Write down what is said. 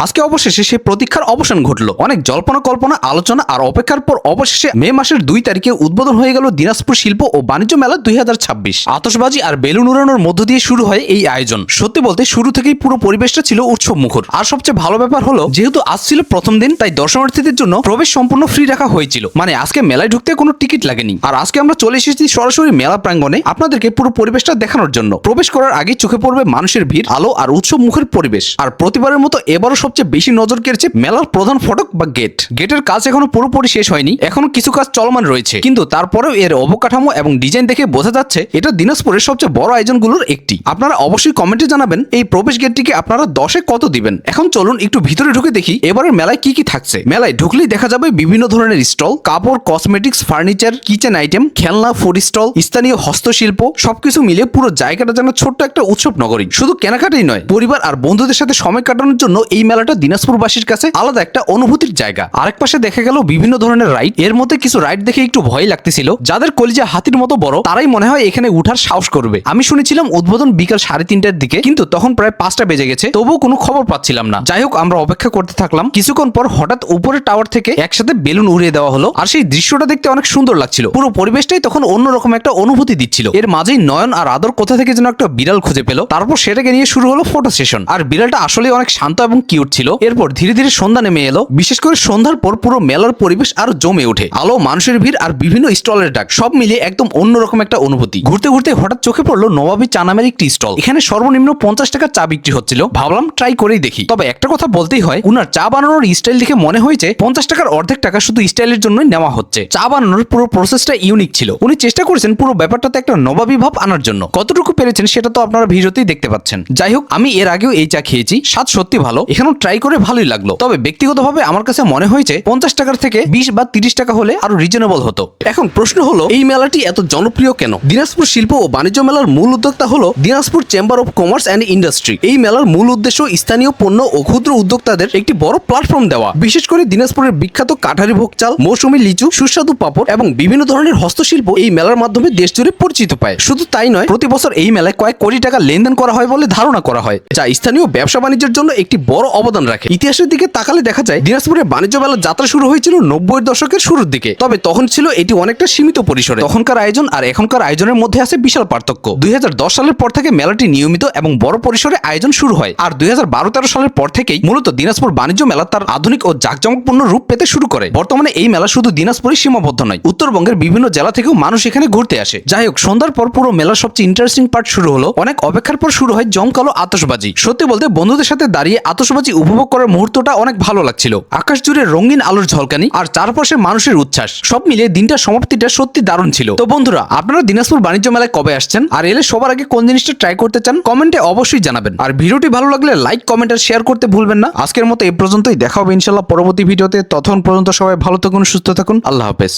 আজকে অবশেষে সেই প্রতীক্ষার অবসান ঘটলো। অনেক জল্পনা কল্পনা, আলোচনা আর অপেক্ষার পর অবশেষে মে মাসের 2 তারিখে উদ্বোধন হয়ে গেল দিনাজপুর শিল্প ও বাণিজ্য মেলা 2026। আতশবাজি আর বেলুন উড়ানোর মধ্য দিয়ে শুরু হয় এই আয়োজন। সত্যি বলতে শুরু থেকেই পুরো পরিবেশটা ছিল উৎসব মুখর। আর সবচেয়ে ভালো ব্যাপার হলো, যেহেতু আজ ছিল প্রথম দিন, তাই দর্শনার্থীদের জন্য প্রবেশ সম্পূর্ণ ফ্রি রাখা হয়েছিল। মানে আজকে মেলায় ঢুকতে কোনো টিকিট লাগেনি। আর আজকে আমরা চলে এসেছি সরাসরি মেলা প্রাঙ্গণে আপনাদেরকে পুরো পরিবেশটা দেখানোর জন্য। প্রবেশ করার আগেই চোখে পড়বে মানুষের ভিড়, আলো আর উৎসব মুখের পরিবেশ। আর প্রতিবারের মতো এবারও সবচেয়ে বেশি নজর কেড়েছে মেলার প্রধান ফটক বা গেট। গেটের কাজ এখনো পুরোপুরি শেষ হয়নি, এখনো কিছু কাজ চলমান রয়েছে, কিন্তু তারপরেও এর অবকাঠামো এবং ডিজাইন দেখে বোঝা যাচ্ছে এটা দিনাজপুরের সবচেয়ে বড় আয়োজনগুলোর একটি। আপনারা অবশ্যই কমেন্টে জানাবেন এই প্রবেশ গেটটিকে আপনারা 10-এ কত দিবেন। এখন চলুন একটু ভিতরে ঢুকে দেখি এবারের মেলায় কি কি থাকছে। মেলায় ঢুকলেই দেখা যাবে বিভিন্ন ধরনের স্টল, কাপড়, কসমেটিক্স, ফার্নিচার, কিচেন আইটেম, খেলনা, ফুড স্টল, স্থানীয় হস্তশিল্প, সবকিছু মিলে পুরো জায়গাটা যেন ছোট্ট একটা উৎসব নগরী। শুধু কেনাকাটাই নয়, পরিবার আর বন্ধুদের সাথে সময় কাটানোর জন্য এই মেলাটা দিনাজপুরবাসীর কাছে আলাদা একটা অনুভূতির জায়গা। আরেক পাশে দেখা গেল বিভিন্ন ধরনের রাইড। এর মধ্যে কিছু রাইড দেখে একটু ভয় লাগতেছিল। যাদের কলিজা হাতির মতো বড়, তারাই মনে হয় এখানে উঠার সাহস করবে। আমি শুনেছিলাম উদ্বোধন বিকাল 3:30টার দিকে, কিন্তু তখন প্রায় 5টা বেজে গেছে, তবুও কোনো খবর পাচ্ছিলাম না। যাই হোক, আমরা অপেক্ষা করতে থাকলাম। কিছুক্ষণ পর হঠাৎ উপরের টাওয়ার থেকে একসাথে বেলুন উড়িয়ে দেওয়া হলো, আর সেই দৃশ্যটা দেখতে অনেক সুন্দর লাগছিল। পুরো পরিবেশটাই তখন অন্যরকম একটা অনুভূতি দিচ্ছিল। এর মাঝেই নয়ন আর আদর কোথা থেকে যেন একটা বিড়াল খুঁজে পেল। তারপর সেটাকে নিয়ে শুরু হলো ফটো সেশন। আর বিড়ালটা আসলে অনেক শান্ত এবং কিউট ছিল। এরপর ধীরে ধীরে সন্ধ্যা নেমে এলো। বিশেষ করে সন্ধ্যার পর পুরো মেলার পরিবেশ আরো জমে ওঠে। আলো, মানুষের ভিড় আর বিভিন্ন স্টলের ডাক, সব মিলিয়ে একদম অন্যরকম একটা অনুভূতি। ঘুরতে ঘুরতে হঠাৎ চোখে পড়লো নবাবী চা নামের একটি স্টল। এখানে সর্বনিম্ন 50 টাকার চা বিক্রি হচ্ছিল। ভাবলাম ট্রাই করেই দেখি। তবে একটা কথা বলতেই হয়, উনার চা বানানোর স্টাইল দেখে মনে হয়েছে 50 টাকার অর্ধেক টাকা শুধু স্টাইলের জন্যই নেওয়া হচ্ছে। চা বানানোর পুরো প্রসেসটা ইউনিক ছিল। উনি চেষ্টা করেছেন পুরো ব্যাপারটাতে একটা নবাবী ভাব আনার জন্য। কতটুকু পেরেছেন সেটা তো আপনারা ভিডিওতেই দেখতে পাচ্ছেন। যাই হোক, আমি এর আগেও এই চা খেয়েছি, স্বাদ সত্যি ভালো। এখানেও ট্রাই করে ভালোই লাগলো। তবে ব্যক্তিগতভাবে আমার কাছে মনে হয়েছে 50 টাকার থেকে 20 বা 30 টাকা হলে আরো রিজনেবল হতো। এখন প্রশ্ন হলো, এই মেলাটি এত জনপ্রিয় কেন? দিনাজপুর শিল্প ও বাণিজ্য মেলার মূল উদ্যোক্তা হলো Dinajpur chamber of commerce and industry. এই মেলার মূল উদ্দেশ্য স্থানীয় পণ্য ও ক্ষুদ্র উদ্যোক্তাদের একটি বড় প্ল্যাটফর্ম দেওয়া। বিশেষ করে দিনাজপুরের বিখ্যাত কাঠারি ভোগ চাল, মৌসুমী লিচু, সুস্বাদু পাপড় এবং বিভিন্ন ধরনের হস্তশিল্প এই মেলার মাধ্যমে দেশ জুড়ে পরিচিত পায়। শুধু তাই নয়, প্রতি বছর এই মেলায় কয়েক কোটি টাকা লেনদেন করা হয় বলে ধারণা করা হয়, যা স্থানীয় ব্যবসা বাণিজ্যের জন্য একটি বড় অবদান রাখে। ইতিহাসের দিকে তাকালে দেখা যায় দিনাজপুরের বাণিজ্য মেলার যাত্রা শুরু হয়েছিল 90-এর দশকের শুরুর দিকে। তবে তখন ছিল এটি অনেকটা সীমিত পরিসরে। তখনকার আয়োজন আর এখনকার আয়োজনের মধ্যে আছে বিশাল পার্থক্য। 2010 সালের পর থেকে মেলাটি নিয়মিত এবং বড় পরিসরে আয়োজন শুরু হয়। আর 2012-13 সালের পর থেকেই মূলত দিনাজপুর বাণিজ্য মেলা তার আধুনিক ও জাঁকজমকপূর্ণ রূপ পেতে শুরু করে। বর্তমানে এই মেলা শুধু দিনাজপুরে সীমাবদ্ধ নয়, উত্তরবঙ্গের বিভিন্ন জেলা থেকেও মানুষ এখানে ঘুরতে আসে। যাই হোক, সন্ধ্যার পর পুরো মেলার সবচেয়ে ইন্টারেস্টিং পার্ট শুরু হলো। অনেক অপেক্ষার পর শুরু হয় জমকালো আতশবাজি। সত্যি বলতে বন্ধুদের সাথে দাঁড়িয়ে আতশবাজি উপভোগ করার মুহূর্তটা অনেক ভালো লাগছিল। আকাশ জুড়ে রঙিন আলোর ঝলকানি আর চারপাশে মানুষের উচ্ছ্বাস, সব মিলিয়ে দিনটার সমাপ্তিটা সত্যি দারুণ ছিল। তো বন্ধুরা, আপনারা দিনাজপুর বাণিজ্য মেলায় কবে আসছেন আর এলে সবার আগে কোন জিনিসটা ট্রাই করতে চান কমেন্টে অবশ্যই জানাবেন। আর ভিডিওটি ভালো লাগলে লাইক, কমেন্ট আর শেয়ার করতে ভুলবেন না। আজকের মতো এই পর্যন্তই। দেখা হবে ইনশাআল্লাহ পরবর্তী ভিডিওতে। ততক্ষণ পর্যন্ত সবাই ভালো থাকুন, সুস্থ থাকুন। আল্লাহ হাফেজ।